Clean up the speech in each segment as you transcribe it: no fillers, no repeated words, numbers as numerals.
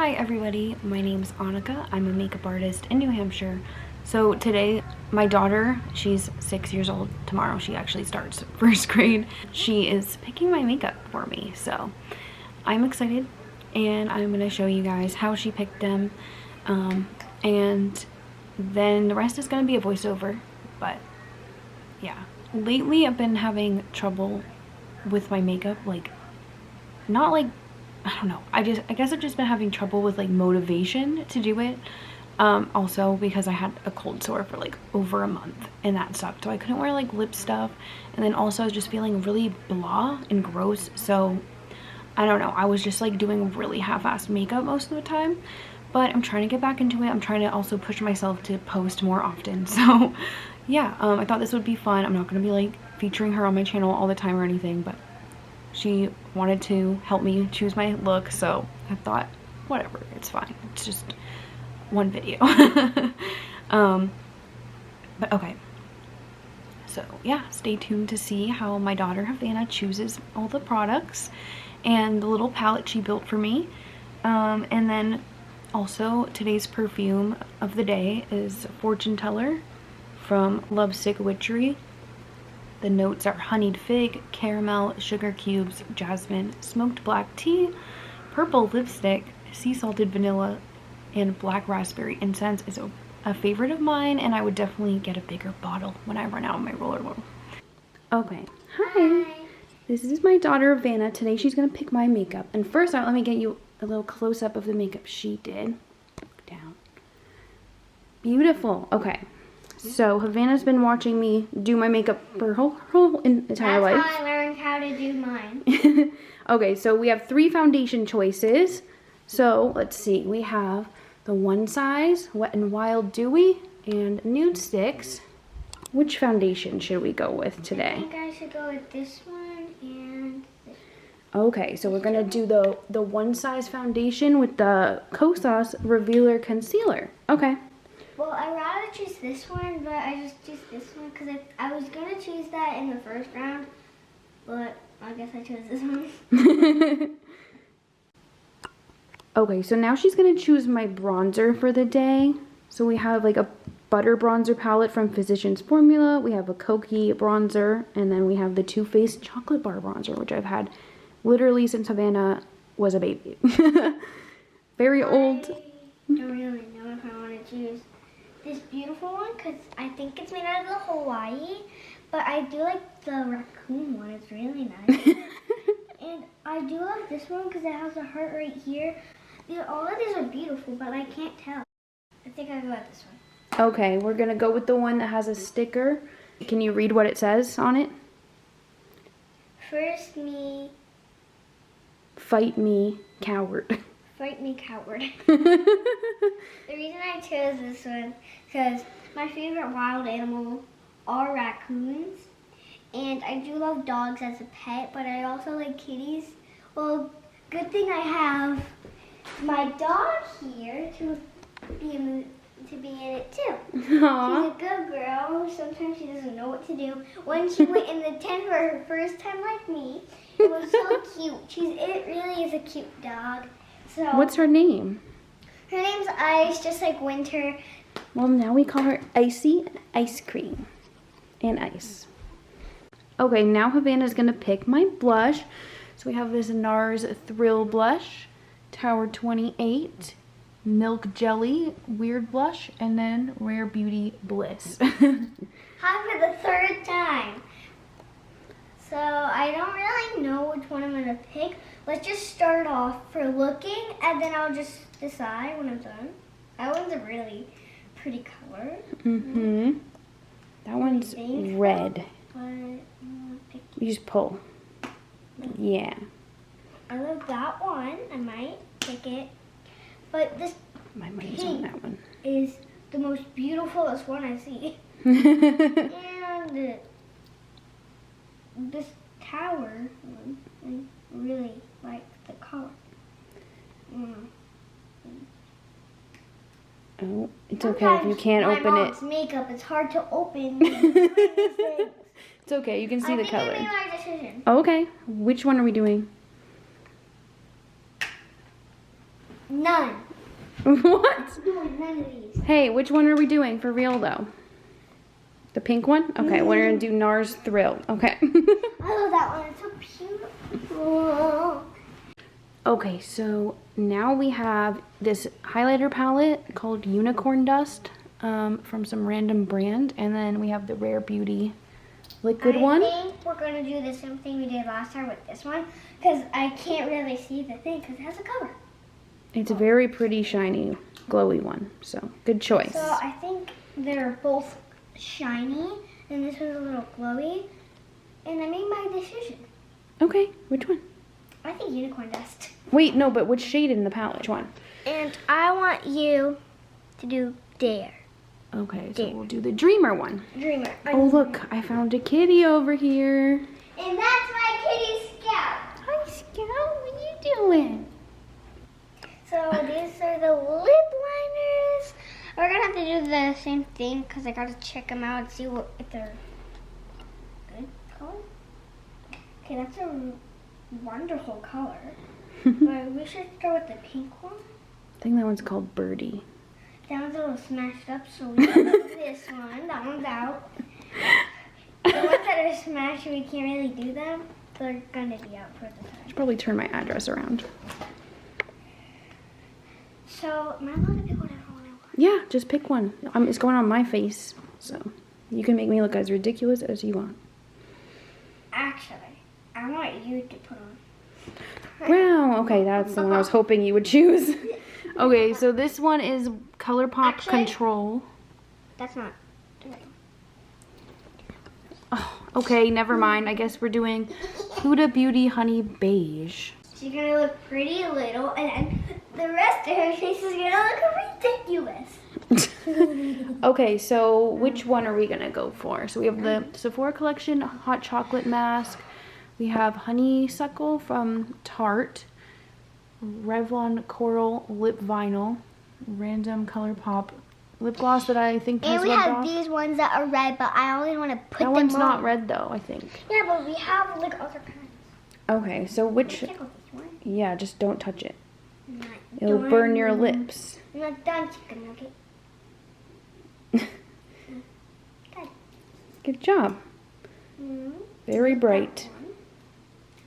Hi everybody, my name's Annika. I'm a makeup artist in New Hampshire. So today, my daughter, she's 6 years old. Tomorrow she actually starts first grade. She is picking my makeup for me. So I'm excited and I'm gonna show you guys how she picked them. And then the rest is gonna be a voiceover, but yeah. Lately I've been having trouble with my makeup, like, not like, I don't know, I guess I've just been having trouble with like motivation to do it. Also because I had a cold sore for like over a month and that sucked, so I couldn't wear like lip stuff, and then also I was just feeling really blah and gross, so I don't know, I was just like doing really half-assed makeup most of the time. But I'm trying to get back into it. I'm trying to also push myself to post more often. So yeah, I thought this would be fun. I'm not going to be like featuring her on my channel all the time or anything, but she wanted to help me choose my look, so I thought, whatever, it's fine. It's just one video. But okay. So yeah, stay tuned to see how my daughter Havana chooses all the products and the little palette she built for me. And then also, today's perfume of the day is Fortune Teller from Lovesick Witchery. The notes are honeyed fig, caramel, sugar cubes, jasmine, smoked black tea, purple lipstick, sea salted vanilla, and black raspberry. Incense is a favorite of mine, and I would definitely get a bigger bottle when I run out of my roller roll. Okay, hi. This is my daughter Vanna. Today she's gonna pick my makeup, and first let me get you a little close-up of the makeup she did. Look down. Beautiful. Okay, so Havana's been watching me do my makeup for her whole entire life. That's how I learned how to do mine. Okay, so we have 3 foundation choices. So let's see, we have the One Size, Wet n Wild Dewy, and Nude Sticks. Which foundation should we go with today? I think I should go with this one and this one. Okay, so we're gonna do the One Size foundation with the Kosas Revealer Concealer. Okay. Well, I'd rather choose this one, but I just choose this one because I was gonna choose that in the first round, but I guess I chose this one. Okay, so now she's gonna choose my bronzer for the day. So we have like a butter bronzer palette from Physicians Formula. We have a Kokie bronzer, and then we have the Too Faced chocolate bar bronzer, which I've had literally since Havana was a baby. Very old. I don't really know if I want to choose this beautiful one because I think it's made out of the Hawaii, but I do like the raccoon one. It's really nice. And I do love this one because it has a heart right here. All of these are beautiful, but I can't tell. I think I go with this one. Okay, we're gonna go with the one that has a sticker. Can you read what it says on it? First me. Fight me, coward. Fight me, coward. The reason I chose this one because my favorite wild animal are raccoons. And I do love dogs as a pet, but I also like kitties. Well, good thing I have my dog here to be in it too. Aww. She's a good girl. Sometimes she doesn't know what to do. When she went in the tent for her first time like me, it was so cute. It really is a cute dog. So what's her name? Her name's Ice, just like winter. Well, now we call her Icy and Ice Cream and Ice. Okay, now Havana's gonna pick my blush. So we have this NARS Thrill Blush, Tower 28, Milk Jelly Weird Blush, and then Rare Beauty Bliss. Hi for the 3rd time. So I don't really know which one I'm gonna pick. Let's just start off for looking, and then I'll just decide when I'm done. That one's a really pretty color. Mm-hmm. That one's red. You just pull. Yeah. I love that one. I might pick it. But this my money's on that one. Is the most beautifulest one I see. And this tower one, I really like the color. Oh, it's okay if you can't open it. My mom's makeup, it's hard to open. It's okay, you can see the color. I think I made my decision. Okay, which one are we doing? None. What? No, none of these. Hey, which one are we doing for real though? The pink one? Okay, we're gonna do NARS Thrill. Okay. I love that one. It's so beautiful. Okay, so now we have this highlighter palette called Unicorn Dust from some random brand. And then we have the Rare Beauty liquid one. I think we're going to do the same thing we did last time with this one. Because I can't really see the thing because it has a cover. It's a very pretty, shiny, glowy one. So, good choice. So I think they're both shiny. And this one's a little glowy. And I made my decision. Okay, which one? I think Unicorn Dust. Wait, no, but which shade in the palette? Which one? And I want you to do Dare. Okay, so we'll do the Dreamer one. Dreamer. Oh, look, I found a kitty over here. And that's my kitty Scout. Hi, Scout. What are you doing? So these are the lip liners. We're going to have to do the same thing because I got to check them out and see if they're good color. Okay, that's a wonderful color. But we should go with the pink one. I think that one's called Birdie. That one's a little smashed up, so we can do this one. That one's out. The ones that are smashed, we can't really do them. They're gonna be out for the I time. should probably turn my address around. So, am I allowed to pick whatever one I want? Yeah, just pick one. It's going on my face, so you can make me look as ridiculous as you want. Actually, I want you to put on. Wow, okay, that's the one I was hoping you would choose. Okay, so this one is Colourpop Actually- Control. That's not. Oh, okay, never mind. I guess we're doing Huda Beauty Honey Beige. She's gonna look pretty little, and then the rest of her face is gonna look ridiculous. Okay, so which one are we gonna go for? So we have the Sephora Collection Hot Chocolate Mask. We have Honeysuckle from Tarte. Revlon Coral Lip Vinyl. Random Colourpop lip gloss that I think has And we rubbed have off. these ones that are red, but I only want to put That them one's on. not red though, I think. Yeah, but we have like other kinds. Okay, so which... Check out this one. Yeah, just don't touch it. I'm not It'll done. burn your lips. I'm not done, chicken nugget. Good. Good job. Mm-hmm. Very bright.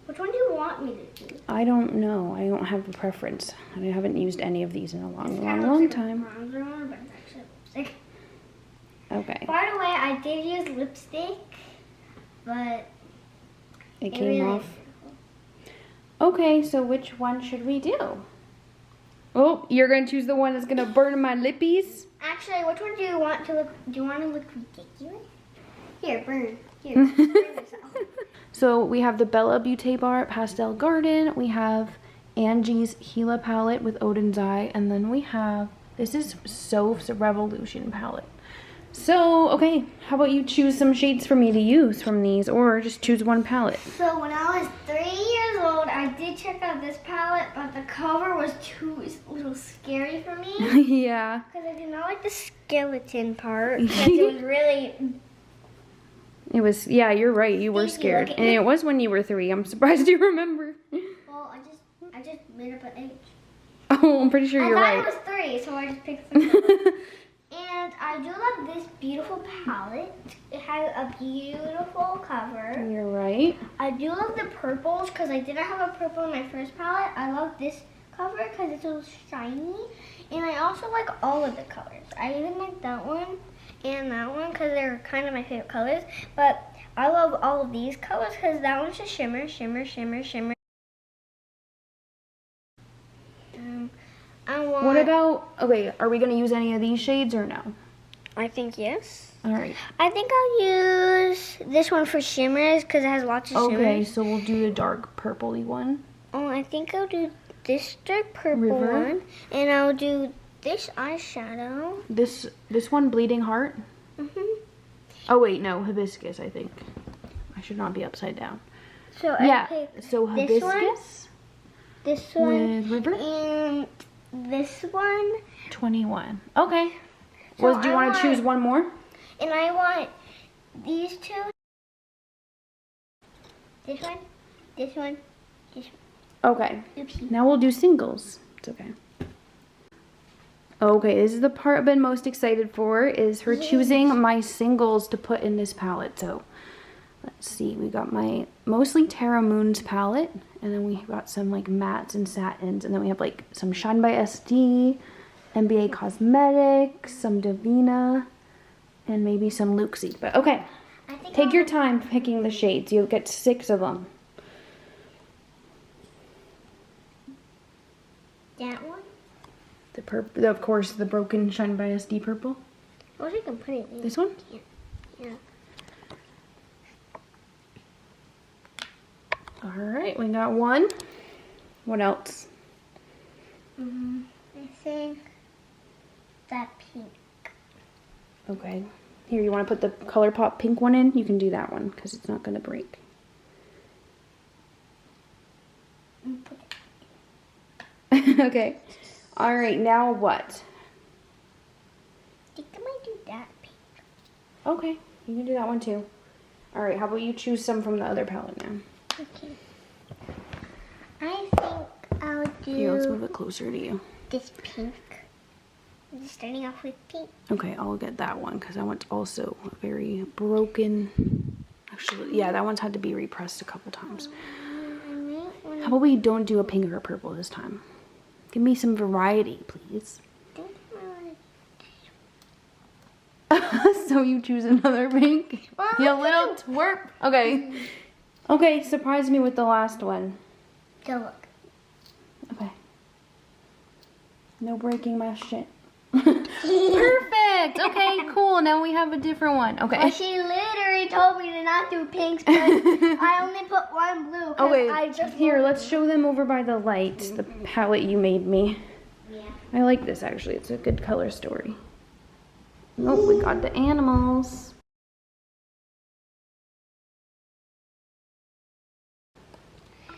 Which one do you want me to do? I don't know. I don't have a preference. I haven't used any of these in a This long kinda looks like a time. bronzer one, but it's actually lipstick. Okay. By the way, I did use lipstick, but It it came really off. is beautiful. Okay, so which one should we do? Oh, you're going to choose the one that's going to burn my lippies? Actually, which one do you want to look? Do you want to look ridiculous? Here, burn. Here, burn yourself. So we have the Bella Beaute Bar Pastel Garden. We have Angie's Hela palette with Oden's Eye. And then we have, this is Soph's Revolution palette. So, okay, how about you choose some shades for me to use from these, or just choose one palette? So when I was 3 years old, I did check out this palette, but the cover was a little scary for me. Yeah. Because I did not like the skeleton part, because it was really... It was, yeah, you're right, you were Thank you, scared. okay. And it was when you were 3. I'm surprised you remember. Well, I just made up an age. Oh, I'm pretty sure you're I right. thought it was 3, so I just picked some. And I do love this beautiful palette. It has a beautiful cover. You're right. I do love the purples because I didn't have a purple in my first palette. I love this cover because it's so shiny. And I also like all of the colors. I even like that one and that one because they're kind of my favorite colors. But I love all of these colors because that one's just shimmer, shimmer, shimmer, shimmer. What about, okay, are we going to use any of these shades or no? I think yes. All right. I think I'll use this one for shimmers because it has lots of shimmers. Okay, so we'll do the dark purpley one. Oh, I think I'll do this dark purple River. one, and I'll do this eyeshadow. This one, Bleeding Heart. Mhm. Oh wait, no, Hibiscus, I think. I should not be upside down. So I Yeah, pick so this one, Hibiscus this one, with River. and this one. 21. Okay. So Well, do you I want to choose one more? And I want these two. This one, this one, this one. Okay. Oopsie. Now we'll do singles. It's okay. Okay, this is the part I've been most excited for, is her choosing my singles to put in this palette. So let's see, we got my mostly Terra Moons palette, and then we got some like mattes and satins, and then we have like some Shine by SD, NBA Cosmetics, some Davina, and maybe some Luxie. But okay, take your time picking the shades. You'll get 6 of them. That one? The purple, of course, the broken Shine by SD purple. Or you can put it in. This one? Yeah. All right, we got 1. What else? I think that pink. Okay. Here, you want to put the Colourpop pink one in? You can do that one because it's not going to break. Okay. All right, now what? I think I might do that pink. Okay, you can do that one too. All right, how about you choose some from the other palette now? Okay. I think I'll do Here, let's move it closer to you. this pink. I'm just starting off with pink. Okay, I'll get that one because that one's also very broken. Actually, yeah, that one's had to be repressed a couple times. How about we don't do a pink or a purple this time? Give me some variety, please. So you choose another pink? You little twerp. Okay. Okay, surprise me with the last one. So look. Okay. No breaking my shit. Perfect. Okay, cool. Now we have a different one. Okay. Well, she literally told me to not do pinks, but I only put one blue. Okay, I just here, let's show them over by the light, the palette you made me. Yeah. I like this, actually. It's a good color story. Oh, we got the animals.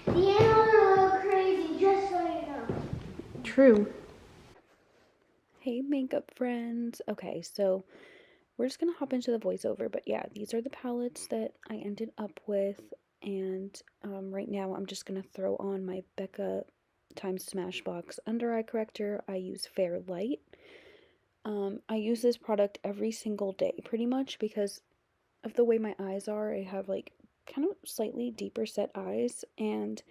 The animals are a little crazy, just so you know. True. Hey, makeup friends. Okay, so we're just gonna hop into the voiceover, but yeah, these are the palettes that I ended up with, and right now I'm just gonna throw on my Becca times Smashbox under eye corrector. I use Fair Light. I use this product every single day pretty much because of the way my eyes are. I have like kind of slightly deeper set eyes, and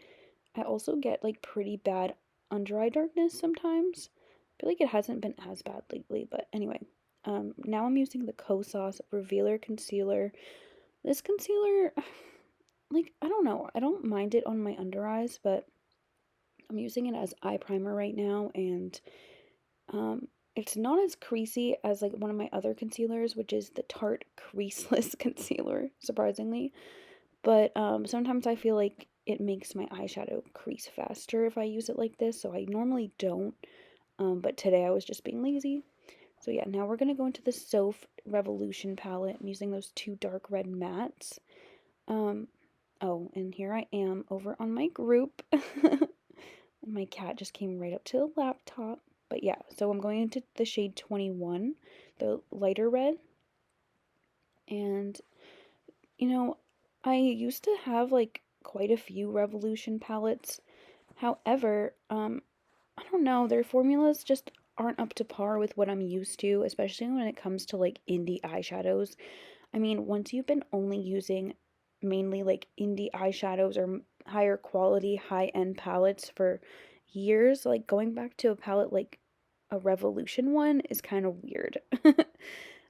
I also get like pretty bad under eye darkness sometimes. I feel like it hasn't been as bad lately, but anyway. Now I'm using the Kosas Revealer Concealer. This concealer, like, I don't know. I don't mind it on my under eyes, but I'm using it as eye primer right now, and it's not as creasy as like one of my other concealers, which is the Tarte Creaseless Concealer, surprisingly. But sometimes I feel like it makes my eyeshadow crease faster if I use it like this, so I normally don't. But today I was just being lazy. So yeah, now we're going to go into the Soph Revolution palette. I'm using those 2 dark red mattes. Oh, and here I am over on my group. My cat just came right up to the laptop. But yeah, so I'm going into the shade 21, the lighter red. And, you know, I used to have like quite a few Revolution palettes. However, I don't know, their formulas just aren't up to par with what I'm used to, especially when it comes to like indie eyeshadows. I mean, once you've been only using mainly like indie eyeshadows or higher quality, high-end palettes for years, like going back to a palette like a Revolution one is kind of weird.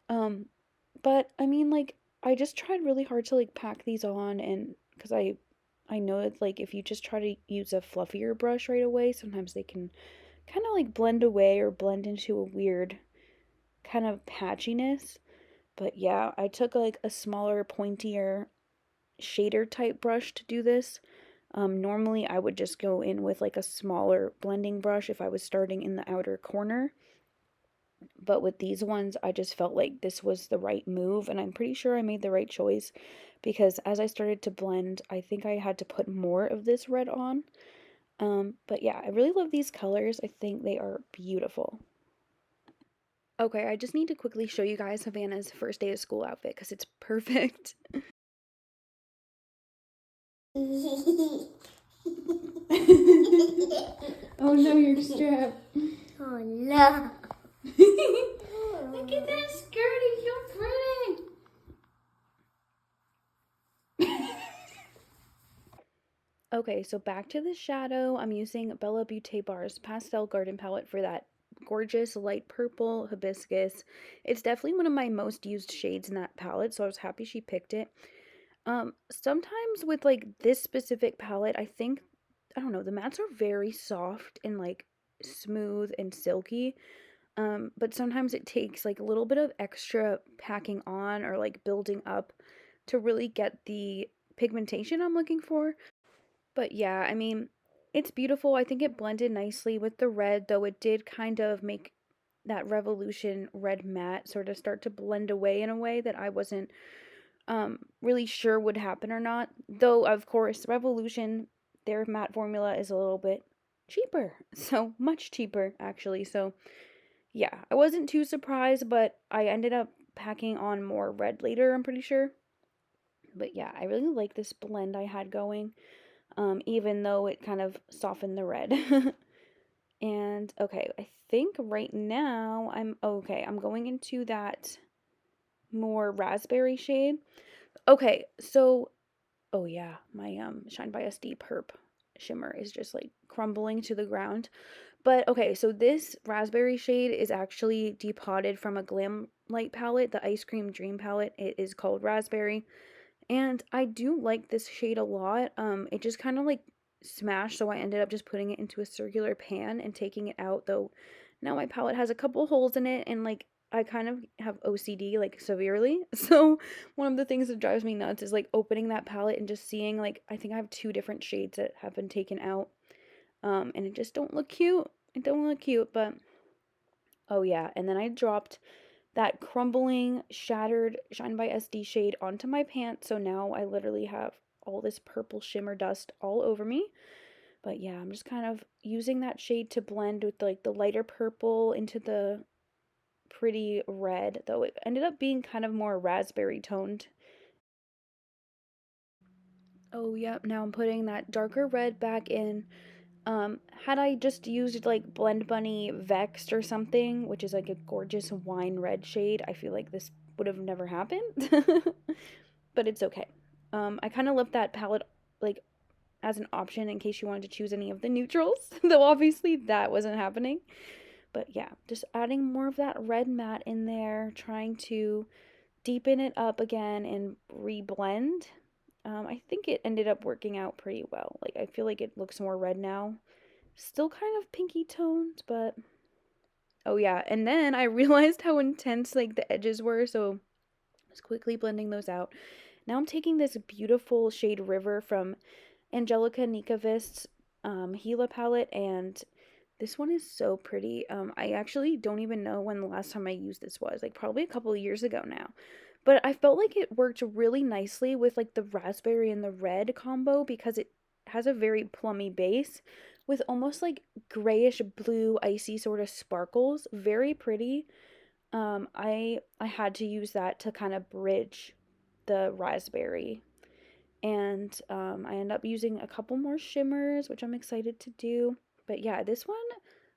But I mean, like, I just tried really hard to like pack these on, and because I know that like if you just try to use a fluffier brush right away, sometimes they can kind of like blend away or blend into a weird kind of patchiness. But yeah, I took like a smaller, pointier shader type brush to do this. Normally I would just go in with like a smaller blending brush if I was starting in the outer corner. But with these ones, I just felt like this was the right move, and I'm pretty sure I made the right choice because as I started to blend, I think I had to put more of this red on. But yeah, I really love these colors. I think they are beautiful. Okay, I just need to quickly show you guys Havana's first day of school outfit because it's perfect. Oh no, you're strapped. Oh no. Look at that skirt, it's so pretty. Okay, so back to the shadow. I'm using Bella Beaute Bar's Pastel Garden Palette for that gorgeous light purple hibiscus. It's definitely one of my most used shades in that palette, so I was happy she picked it. Sometimes with like this specific palette, I think, I don't know, the mattes are very soft and like smooth and silky. But sometimes it takes like a little bit of extra packing on or like building up to really get the pigmentation I'm looking for. But yeah, I mean, it's beautiful. I think it blended nicely with the red, though it did kind of make that Revolution red matte sort of start to blend away in a way that I wasn't really sure would happen or not. Though, of course, Revolution, their matte formula is a little bit cheaper. So, much cheaper, actually. So, yeah, I wasn't too surprised, but I ended up packing on more red later, I'm pretty sure. But yeah, I really like this blend I had going, even though it kind of softened the red. And okay, I think right now I'm going into that more raspberry shade. Okay, so oh yeah, my Shine by SD Purp shimmer is just like crumbling to the ground. But okay, so this raspberry shade is actually depotted from a Glamlite palette, the Ice Cream Dream palette. It is called Raspberry. And I do like this shade a lot. It just kind of like smashed, so I ended up just putting it into a circular pan and taking it out, though now my palette has a couple holes in it and like I kind of have OCD like severely. So one of the things that drives me nuts is like opening that palette and just seeing like I think I have two different shades that have been taken out. And it just don't look cute. It don't look cute, but oh yeah, and then I dropped that crumbling, shattered Shine by SD shade onto my pants, so now I literally have all this purple shimmer dust all over me. But yeah, I'm just kind of using that shade to blend with like the lighter purple into the pretty red, though it ended up being kind of more raspberry toned. Oh yep, now I'm putting that darker red back in. Had I just used like Blend Bunny Vexed or something, which is like a gorgeous wine red shade, I feel like this would have never happened. But it's okay. I kind of left that palette like as an option in case you wanted to choose any of the neutrals, though obviously that wasn't happening. But yeah, just adding more of that red matte in there, trying to deepen it up again and reblend. I think it ended up working out pretty well. Like, I feel like it looks more red now. Still kind of pinky toned, but oh yeah. And then I realized how intense like the edges were, so I was quickly blending those out. Now I'm taking this beautiful shade River from Angelica Nikavist's Hela palette, and this one is so pretty. I actually don't even know when the last time I used this was, like probably a couple of years ago now. But I felt like it worked really nicely with like the raspberry and the red combo because it has a very plummy base with almost like grayish blue icy sort of sparkles. Very pretty. I had to use that to kind of bridge the raspberry. And I end up using a couple more shimmers, which I'm excited to do. But yeah, this one,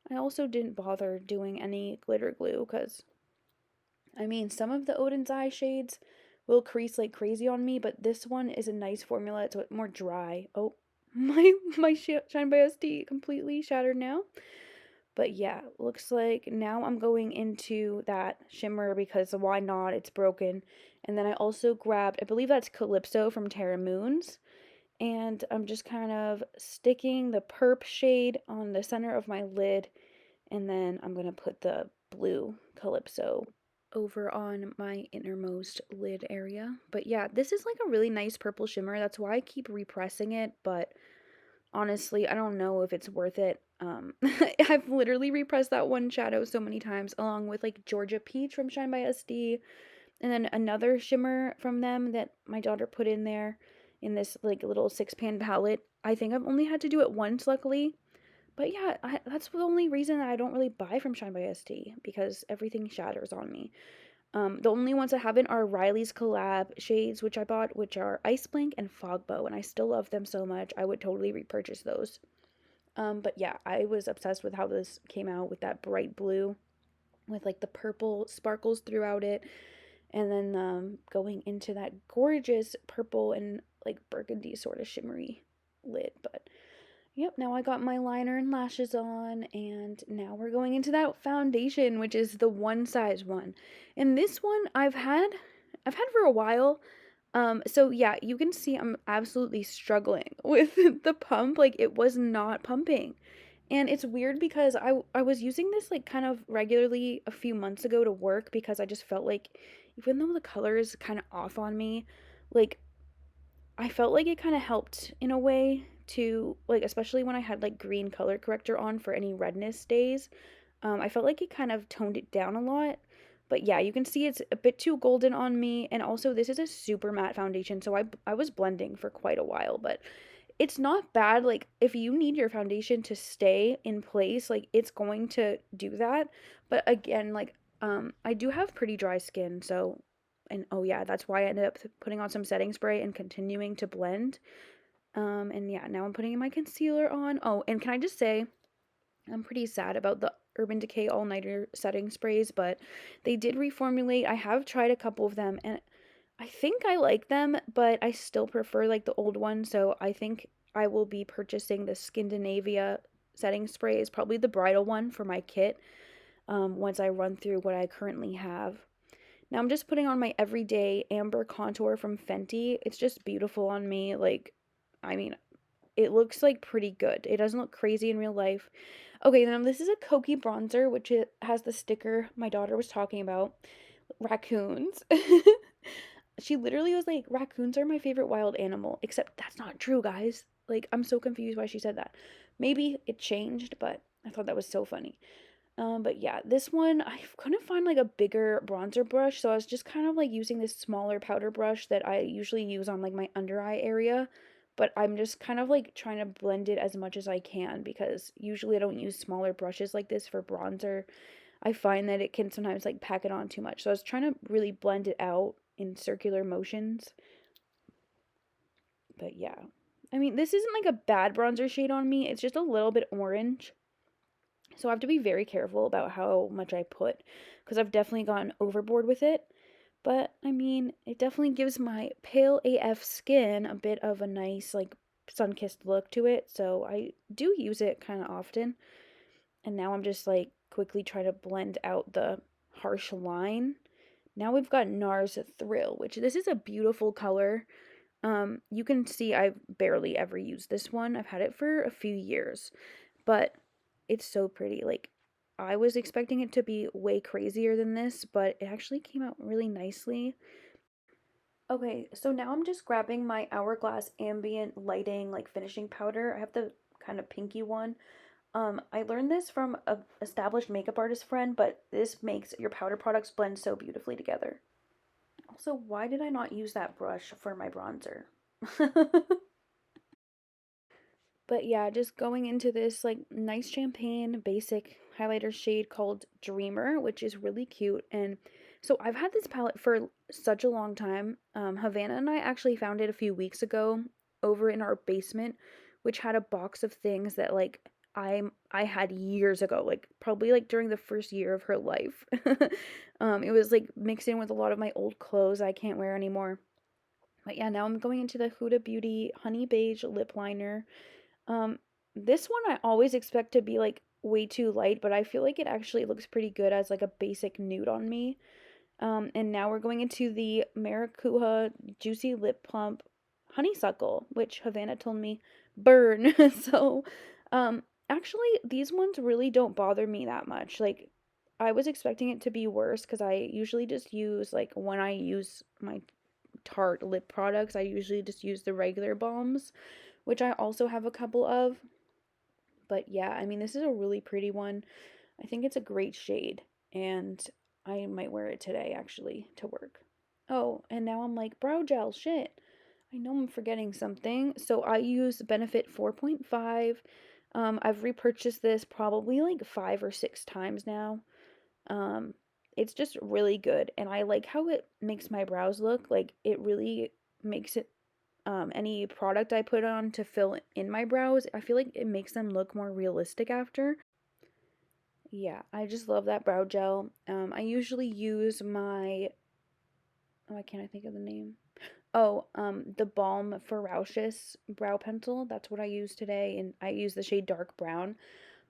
I also didn't bother doing any glitter glue because, I mean, some of the Oden's eye shades will crease like crazy on me, but this one is a nice formula. It's more dry. Oh, my Shine by SD completely shattered now. But yeah, looks like now I'm going into that shimmer because why not? It's broken. And then I also grabbed, I believe that's Calypso from Terra Moons. And I'm just kind of sticking the Purp shade on the center of my lid. And then I'm going to put the blue Calypso over on my innermost lid area. But yeah, this is like a really nice purple shimmer. That's why I keep repressing it. But honestly, I don't know if it's worth it. I've literally repressed that one shadow so many times, along with like Georgia Peach from Shine by SD, and then another shimmer from them that my daughter put in there in this like little 6-pan palette. I think I've only had to do it once, luckily. But yeah, that's the only reason I don't really buy from Shine by SD, because everything shatters on me. The only ones I haven't are Riley's collab shades, which I bought, which are Ice Blink and Fogbow, and I still love them so much. I would totally repurchase those. But yeah, I was obsessed with how this came out with that bright blue. with like the purple sparkles throughout it. And then going into that gorgeous purple and like burgundy sort of shimmery lid. But yep, now I got my liner and lashes on, and now we're going into that foundation, which is the one size one. And this one I've had for a while. So yeah, you can see I'm absolutely struggling with the pump. Like, it was not pumping. And it's weird because I was using this like kind of regularly a few months ago to work, because I just felt like, even though the color is kind of off on me, like I felt like it kind of helped in a way to, like, especially when I had like green color corrector on for any redness days. I felt like it kind of toned it down a lot. But yeah, you can see it's a bit too golden on me. And also, this is a super matte foundation, so I was blending for quite a while. But it's not bad. Like, if you need your foundation to stay in place, like, it's going to do that. But again, like, I do have pretty dry skin, so, and oh yeah, that's why I ended up putting on some setting spray and continuing to blend. And yeah, now I'm putting my concealer on. Oh, and can I just say, I'm pretty sad about the Urban Decay All Nighter setting sprays, but they did reformulate. I have tried a couple of them, and I think I like them, but I still prefer like the old one. So I think I will be purchasing the Scandinavia setting spray, is probably the bridal one for my kit, once I run through what I currently have. Now I'm just putting on my everyday Amber Contour from Fenty. It's just beautiful on me. Like, I mean, it looks like pretty good. It doesn't look crazy in real life. Okay, then this is a Kokie bronzer, which it has the sticker my daughter was talking about. Raccoons. She literally was like, raccoons are my favorite wild animal. Except that's not true, guys. Like, I'm so confused why she said that. Maybe it changed, but I thought that was so funny. But yeah, this one, I couldn't find like a bigger bronzer brush, so I was just kind of like using this smaller powder brush that I usually use on like my under eye area. But I'm just kind of like trying to blend it as much as I can, because usually I don't use smaller brushes like this for bronzer. I find that it can sometimes like pack it on too much. So I was trying to really blend it out in circular motions. But yeah. I mean, this isn't like a bad bronzer shade on me. It's just a little bit orange. So I have to be very careful about how much I put, because I've definitely gone overboard with it. But, I mean, it definitely gives my pale AF skin a bit of a nice, like, sun-kissed look to it. So I do use it kind of often. And now I'm just, like, quickly trying to blend out the harsh line. Now we've got NARS Thrill, which this is a beautiful color. You can see I've barely ever used this one. I've had it for a few years. But it's so pretty. Like, I was expecting it to be way crazier than this, but it actually came out really nicely. Okay, so now I'm just grabbing my Hourglass Ambient Lighting, like, finishing powder. I have the kind of pinky one. I learned this from a established makeup artist friend, but this makes your powder products blend so beautifully together. Also, why did I not use that brush for my bronzer? But yeah, just going into this like nice champagne basic highlighter shade called Dreamer, which is really cute. And so I've had this palette for such a long time. Havana and I actually found it a few weeks ago over in our basement, which had a box of things that like I had years ago, like probably like during the first year of her life. It was like mixed in with a lot of my old clothes I can't wear anymore. But yeah, now I'm going into the Huda Beauty Honey Beige lip liner. This one I always expect to be like way too light, but I feel like it actually looks pretty good as like a basic nude on me. And now we're going into the Maracuja Juicy Lip Plump Honeysuckle, which Havana told me burn. So, actually these ones really don't bother me that much. Like, I was expecting it to be worse, because I usually just use, like, when I use my Tarte lip products, I usually just use the regular balms, which I also have a couple of. But yeah, I mean, this is a really pretty one. I think it's a great shade, and I might wear it today, actually, to work. Oh, and now I'm like, brow gel, shit. I know I'm forgetting something. So I use Benefit 4.5. I've repurchased this probably like 5 or 6 times now. It's just really good, and I like how it makes my brows look. Like, it really makes it, any product I put on to fill in my brows, I feel like it makes them look more realistic after. Yeah, I just love that brow gel. I usually use my, oh, why can't I think of the name? Oh, the Balm Ferocious brow pencil. That's what I use today, and I use the shade dark brown.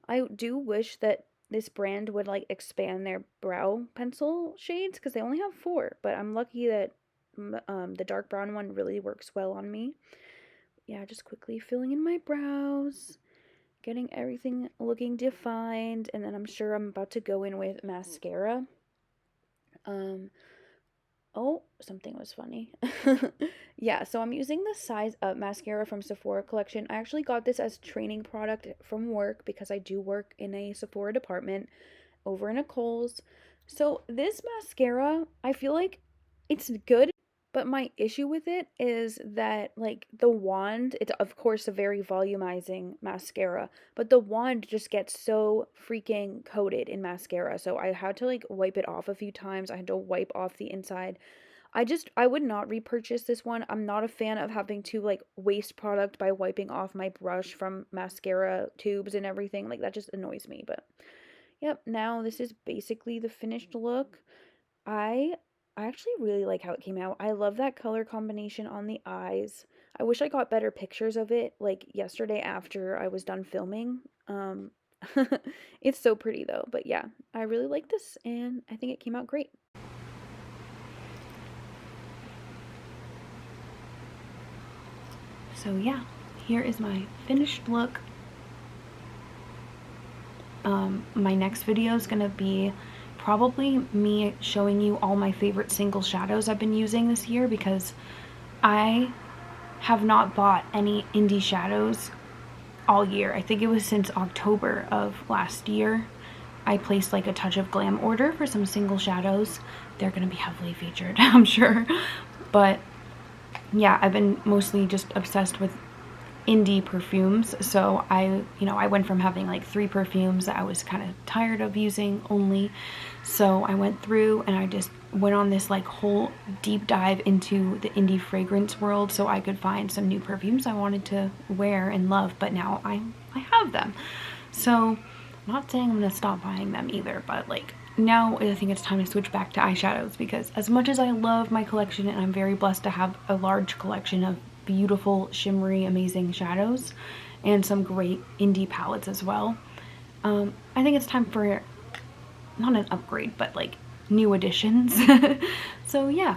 I do wish that this brand would like expand their brow pencil shades because they only have 4, but I'm lucky that the dark brown one really works well on me. Yeah, just quickly filling in my brows, getting everything looking defined, and then I'm sure I'm about to go in with mascara. Um, Oh, something was funny. Yeah, so I'm using the Size Up mascara from Sephora collection. I actually got this as training product from work because I do work in a Sephora department over in a Kohl's. So this mascara, I feel like it's good, but my issue with it is that like the wand, it's of course a very volumizing mascara, but the wand just gets so freaking coated in mascara. So I had to like wipe it off a few times. I had to wipe off the inside. I would not repurchase this one. I'm not a fan of having to like waste product by wiping off my brush from mascara tubes and everything. Like that just annoys me, but yep, now this is basically the finished look. I I actually really like how it came out. I love that color combination on the eyes. I wish I got better pictures of it like yesterday after I was done filming. It's so pretty though. But yeah, I really like this and I think it came out great. So yeah, here is my finished look. My next video is gonna be probably me showing you all my favorite single shadows I've been using this year because I have not bought any indie shadows all year. I think it was since October of last year. I placed like a touch of glam order for some single shadows. They're gonna be heavily featured, I'm sure. But yeah, I've been mostly just obsessed with indie perfumes. So I went from having like 3 perfumes that I was kind of tired of using only. So I went through and I just went on this like whole deep dive into the indie fragrance world so I could find some new perfumes I wanted to wear and love, but now I have them. So I'm not saying I'm gonna stop buying them either, but like now I think it's time to switch back to eyeshadows because as much as I love my collection and I'm very blessed to have a large collection of beautiful, shimmery, amazing shadows and some great indie palettes as well, I think it's time for not an upgrade, but like new additions. So yeah.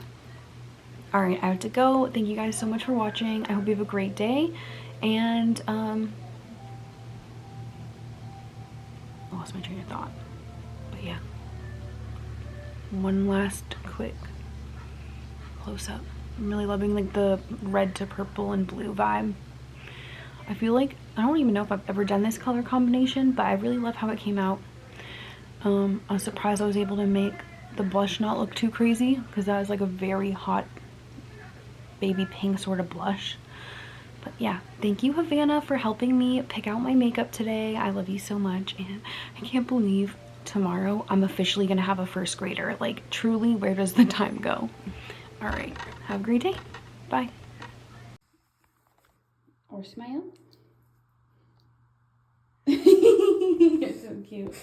Alright, I have to go. Thank you guys so much for watching. I hope you have a great day. And I lost my train of thought. But yeah. One last quick close up. I'm really loving like the red to purple and blue vibe. I feel like, I don't even know if I've ever done this color combination, but I really love how it came out. I was surprised I was able to make the blush not look too crazy because that was like a very hot baby pink sort of blush. But yeah, thank you Havana for helping me pick out my makeup today. I love you so much and I can't believe tomorrow I'm officially gonna have a first grader. Like truly, where does the time go? All right, have a great day. Bye. Or smile. You're so cute.